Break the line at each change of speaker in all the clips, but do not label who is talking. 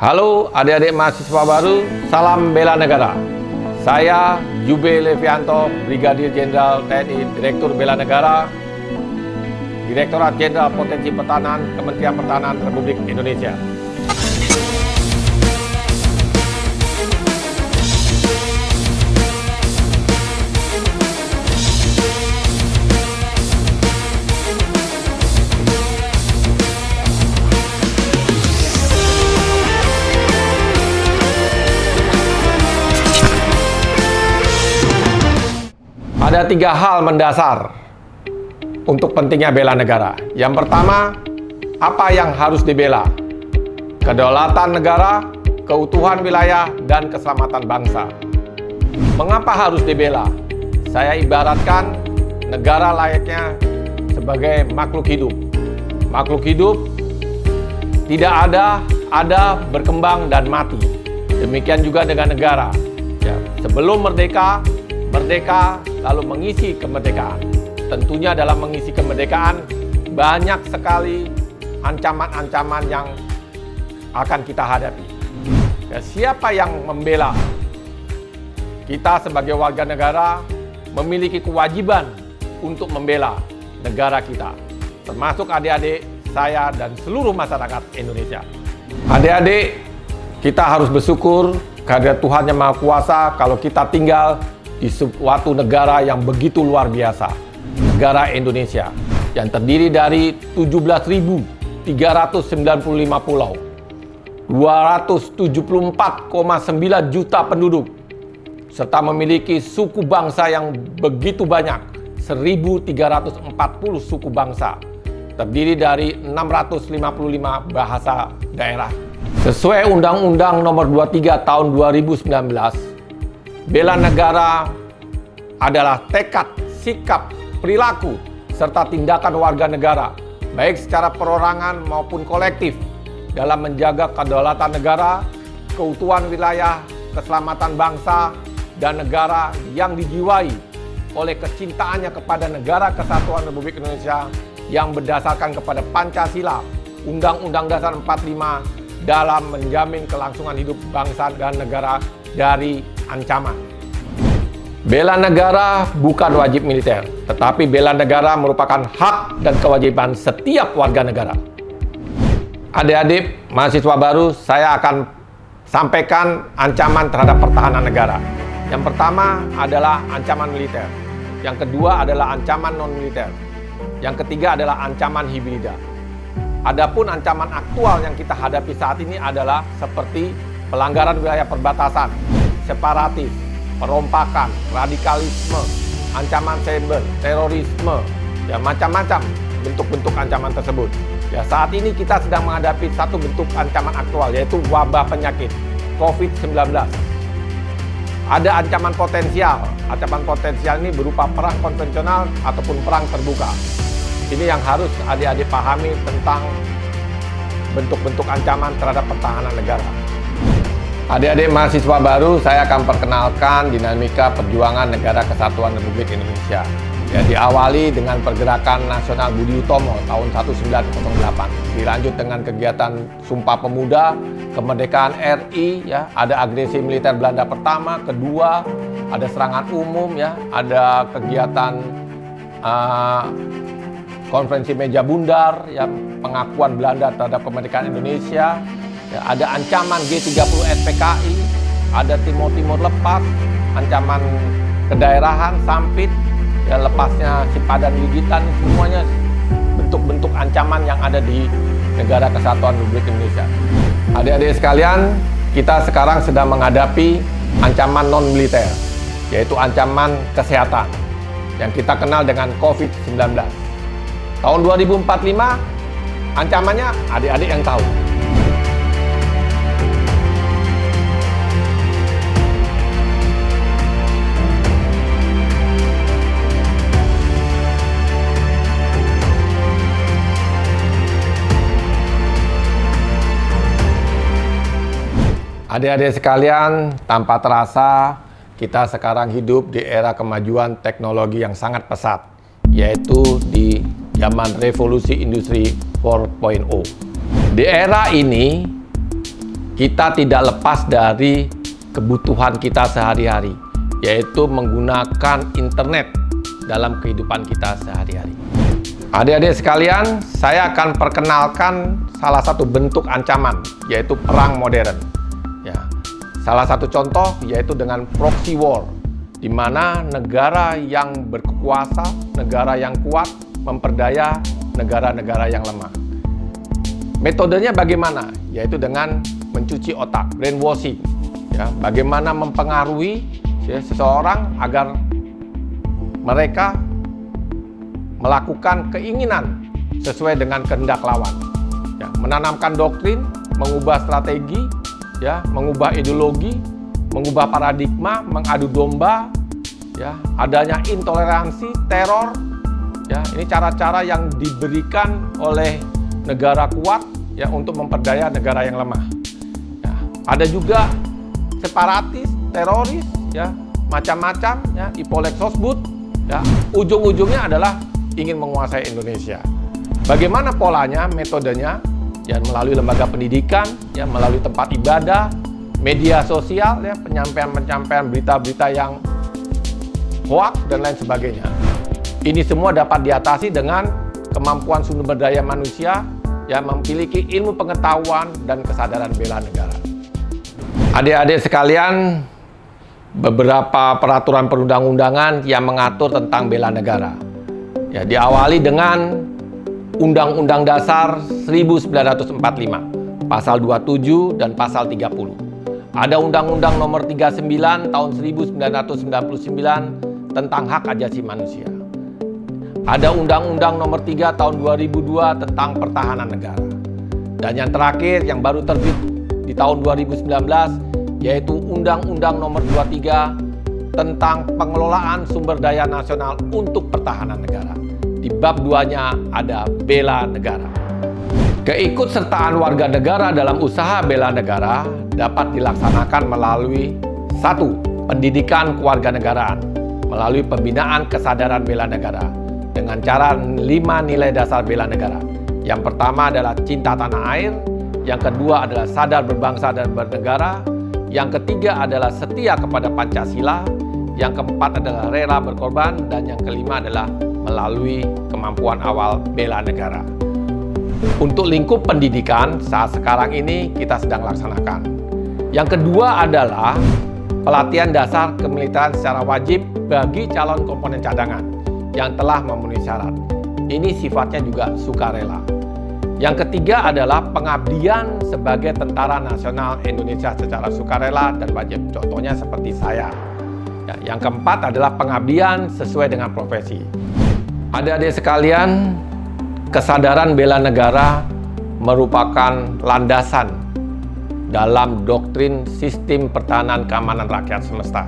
Halo adik-adik mahasiswa baru, salam bela negara. Saya Jube Levianto, Brigadir Jenderal TNI, Direktur Bela Negara, Direktorat Jenderal Potensi Pertahanan, Kementerian Pertahanan Republik Indonesia. Ada 3 hal mendasar untuk pentingnya bela negara. Yang pertama, apa yang harus dibela? Kedaulatan negara, keutuhan wilayah, dan keselamatan bangsa. Mengapa harus dibela? Saya ibaratkan negara layaknya sebagai makhluk hidup. Makhluk hidup tidak ada, berkembang, dan mati. Demikian juga dengan negara. Ya, sebelum merdeka, lalu mengisi kemerdekaan. Tentunya dalam mengisi kemerdekaan banyak sekali ancaman-ancaman yang akan kita hadapi. Ya, siapa yang membela? Kita sebagai warga negara memiliki kewajiban untuk membela negara kita, termasuk adik-adik saya dan seluruh masyarakat Indonesia. Adik-adik, kita harus bersyukur kehadirat Tuhan Yang Maha Kuasa kalau kita tinggal di suatu negara yang begitu luar biasa, negara Indonesia yang terdiri dari 17.395 pulau, 274,9 juta penduduk, serta memiliki suku bangsa yang begitu banyak, 1.340 suku bangsa, terdiri dari 655 bahasa daerah. Sesuai Undang-Undang Nomor 23 Tahun 2019, bela negara adalah tekad, sikap, perilaku, serta tindakan warga negara, baik secara perorangan maupun kolektif, dalam menjaga kedaulatan negara, keutuhan wilayah, keselamatan bangsa, dan negara yang dijiwai oleh kecintaannya kepada Negara Kesatuan Republik Indonesia yang berdasarkan kepada Pancasila, Undang-Undang Dasar 45, dalam menjamin kelangsungan hidup bangsa dan negara dari ancaman. Bela negara bukan wajib militer, tetapi bela negara merupakan hak dan kewajiban setiap warga negara. Adik-adik mahasiswa baru, saya akan sampaikan ancaman terhadap pertahanan negara. Yang pertama adalah ancaman militer. Yang kedua adalah ancaman non-militer. Yang ketiga adalah ancaman hibrida. Adapun ancaman aktual yang kita hadapi saat ini adalah seperti pelanggaran wilayah perbatasan, separatis, perompakan, radikalisme, ancaman cyber, terorisme, ya macam-macam bentuk-bentuk ancaman tersebut. Ya, saat ini kita sedang menghadapi satu bentuk ancaman aktual, yaitu wabah penyakit COVID-19. Ada ancaman potensial. Ancaman potensial ini berupa perang konvensional ataupun perang terbuka. Ini yang harus adik-adik pahami tentang bentuk-bentuk ancaman terhadap pertahanan negara. Adik-adik mahasiswa baru, saya akan perkenalkan dinamika perjuangan Negara Kesatuan Republik Indonesia. Ya, diawali dengan Pergerakan Nasional Budi Utomo tahun 1908. Dilanjut dengan kegiatan Sumpah Pemuda, Kemerdekaan RI, ya, ada agresi militer Belanda pertama, kedua, ada serangan umum, ya, ada kegiatan Konferensi Meja Bundar, ya, pengakuan Belanda terhadap kemerdekaan Indonesia. Ya, ada ancaman G30 SPKI, ada Timur-Timur lepas, ancaman kedaerahan, Sampit, ya, lepasnya Sipadan Ligitan, semuanya bentuk-bentuk ancaman yang ada di Negara Kesatuan Republik Indonesia. Adik-adik sekalian, kita sekarang sedang menghadapi ancaman non-militer, yaitu ancaman kesehatan, yang kita kenal dengan COVID-19. Tahun 2045, ancamannya adik-adik yang tahu. Adik-adik sekalian, tanpa terasa kita sekarang hidup di era kemajuan teknologi yang sangat pesat, yaitu di zaman revolusi industri 4.0. Di era ini, kita tidak lepas dari kebutuhan kita sehari-hari, yaitu menggunakan internet dalam kehidupan kita sehari-hari. Adik-adik sekalian, saya akan perkenalkan salah satu bentuk ancaman, yaitu perang modern. Ya, salah satu contoh yaitu dengan proxy war, di mana negara yang berkuasa, negara yang kuat, memperdaya negara-negara yang lemah. Metodenya bagaimana? Yaitu dengan mencuci otak, brainwashing. Ya, bagaimana mempengaruhi seseorang agar mereka melakukan keinginan sesuai dengan kehendak lawan. Ya, menanamkan doktrin, mengubah strategi, ya, mengubah ideologi, mengubah paradigma, mengadu domba, ya, adanya intoleransi, teror. Ya, ini cara-cara yang diberikan oleh negara kuat ya untuk memperdaya negara yang lemah. Ya, ada juga separatis, teroris, ya, macam-macam, ya, Ipolek Sosbud, ya, ujung-ujungnya adalah ingin menguasai Indonesia. Bagaimana polanya, metodenya? Ya, melalui lembaga pendidikan, ya, melalui tempat ibadah, media sosial, ya, penyampaian berita-berita yang hoax dan lain sebagainya. Ini semua dapat diatasi dengan kemampuan sumber daya manusia yang memiliki ilmu pengetahuan dan kesadaran bela negara. Adik-adik sekalian, beberapa peraturan perundang-undangan yang mengatur tentang bela negara. Ya, diawali dengan Undang-Undang Dasar 1945, Pasal 27 dan Pasal 30. Ada Undang-Undang Nomor 39 Tahun 1999 tentang hak asasi manusia. Ada Undang-Undang Nomor 3 Tahun 2002 tentang pertahanan negara. Dan yang terakhir yang baru terbit di tahun 2019 yaitu Undang-Undang Nomor 23 tentang pengelolaan sumber daya nasional untuk pertahanan negara. Di bab 2-nya ada bela negara. Keikutsertaan warga negara dalam usaha bela negara dapat dilaksanakan melalui 1. Pendidikan kewarganegaraan, melalui pembinaan kesadaran bela negara dengan cara 5 nilai dasar bela negara. Yang pertama adalah cinta tanah air, yang kedua adalah sadar berbangsa dan bernegara, yang ketiga adalah setia kepada Pancasila, yang keempat adalah rela berkorban, dan yang kelima adalah melalui kemampuan awal bela negara. Untuk lingkup pendidikan saat sekarang ini kita sedang laksanakan. Yang kedua adalah pelatihan dasar kemiliteran secara wajib bagi calon komponen cadangan yang telah memenuhi syarat. Ini sifatnya juga sukarela. Yang ketiga adalah pengabdian sebagai Tentara Nasional Indonesia secara sukarela dan wajib. Contohnya seperti saya. Ya, yang keempat adalah pengabdian sesuai dengan profesi. Adik-adik sekalian, kesadaran bela negara merupakan landasan dalam doktrin sistem pertahanan keamanan rakyat semesta,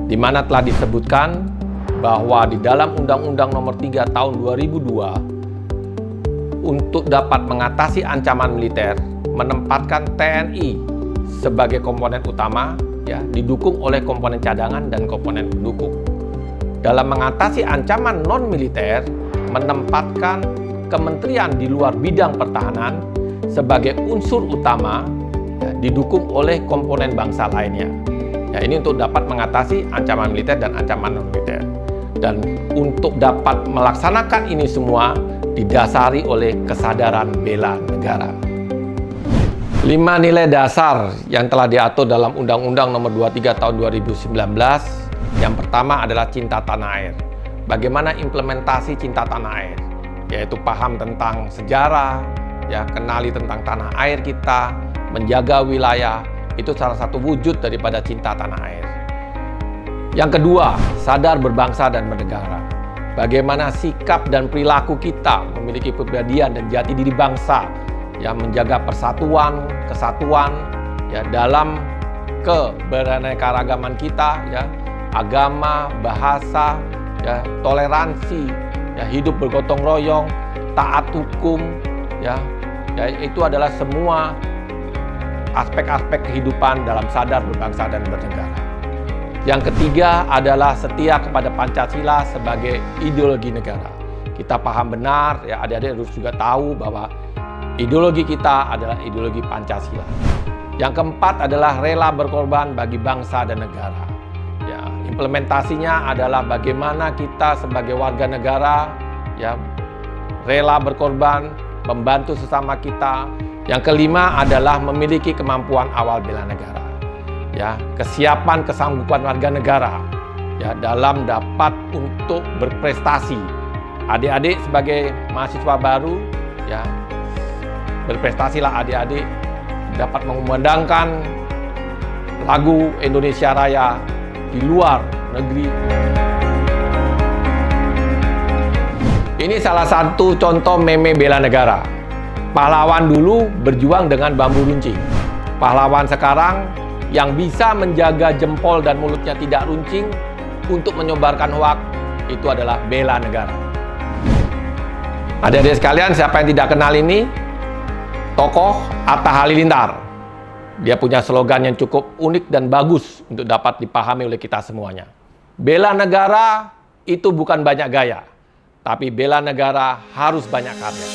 di mana telah disebutkan bahwa di dalam Undang-Undang Nomor 3 Tahun 2002 untuk dapat mengatasi ancaman militer menempatkan TNI sebagai komponen utama, ya, didukung oleh komponen cadangan dan komponen pendukung. Dalam mengatasi ancaman non-militer, menempatkan kementerian di luar bidang pertahanan sebagai unsur utama, ya, didukung oleh komponen bangsa lainnya. Ya, ini untuk dapat mengatasi ancaman militer dan ancaman non-militer. Dan untuk dapat melaksanakan ini semua didasari oleh kesadaran bela negara. 5 nilai dasar yang telah diatur dalam Undang-Undang Nomor 23 Tahun 2019. Yang pertama adalah cinta tanah air. Bagaimana implementasi cinta tanah air? Yaitu paham tentang sejarah, ya, kenali tentang tanah air kita, menjaga wilayah. Itu salah satu wujud daripada cinta tanah air. Yang kedua, sadar berbangsa dan bernegara. Bagaimana sikap dan perilaku kita memiliki kepribadian dan jati diri bangsa yang menjaga persatuan, kesatuan, ya, dalam keberaneka-ragaman kita, ya, agama, bahasa, ya, toleransi, ya, hidup bergotong royong, taat hukum, ya, itu adalah semua aspek-aspek kehidupan dalam sadar berbangsa dan bernegara. Yang ketiga adalah setia kepada Pancasila sebagai ideologi negara. Kita paham benar, ya, adik-adik harus juga tahu bahwa ideologi kita adalah ideologi Pancasila. Yang keempat adalah rela berkorban bagi bangsa dan negara. Ya, implementasinya adalah bagaimana kita sebagai warga negara ya rela berkorban, membantu sesama kita. Yang kelima adalah memiliki kemampuan awal bela negara. Ya, kesiapan kesanggupan warga negara ya dalam dapat untuk berprestasi. Adik-adik sebagai mahasiswa baru ya berprestasilah adik-adik dapat mengumandangkan lagu Indonesia Raya di luar negeri. Ini salah satu contoh meme bela negara. Pahlawan dulu berjuang dengan bambu runcing. Pahlawan sekarang yang bisa menjaga jempol dan mulutnya tidak runcing untuk menyebarkan hoak itu adalah bela negara. Adik-adik sekalian, siapa yang tidak kenal ini? Tokoh Atta Halilintar. Dia punya slogan yang cukup unik dan bagus untuk dapat dipahami oleh kita semuanya. Bela negara itu bukan banyak gaya, tapi bela negara harus banyak karya.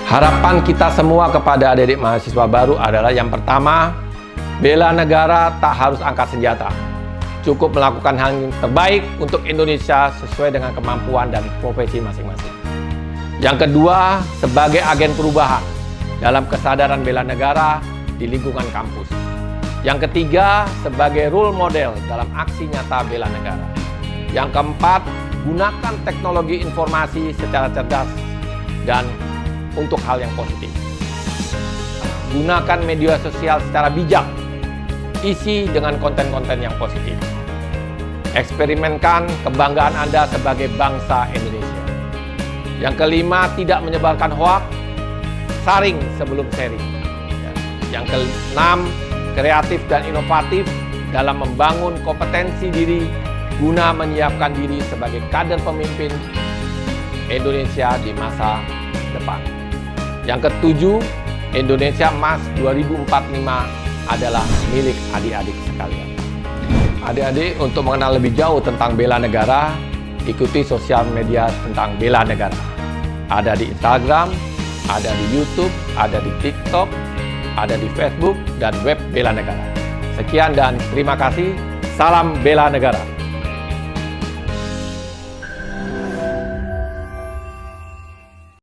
Harapan kita semua kepada adik-adik mahasiswa baru adalah yang pertama, bela negara tak harus angkat senjata. Cukup melakukan hal yang terbaik untuk Indonesia sesuai dengan kemampuan dan profesi masing-masing. Yang kedua, sebagai agen perubahan dalam kesadaran bela negara di lingkungan kampus. Yang ketiga, sebagai role model dalam aksi nyata bela negara. Yang keempat, gunakan teknologi informasi secara cerdas dan untuk hal yang positif. Gunakan media sosial secara bijak, isi dengan konten-konten yang positif. Eksperimenkan kebanggaan Anda sebagai bangsa Indonesia. Yang kelima, tidak menyebarkan hoak, saring sebelum sharing. Yang keenam, kreatif dan inovatif dalam membangun kompetensi diri guna menyiapkan diri sebagai kader pemimpin Indonesia di masa depan. Yang ketujuh, Indonesia Emas 2045 adalah milik adik-adik sekalian. Adik-adik, untuk mengenal lebih jauh tentang bela negara, ikuti sosial media tentang bela negara. Ada di Instagram, ada di YouTube, ada di TikTok, ada di Facebook, dan web bela negara. Sekian dan terima kasih. Salam bela negara.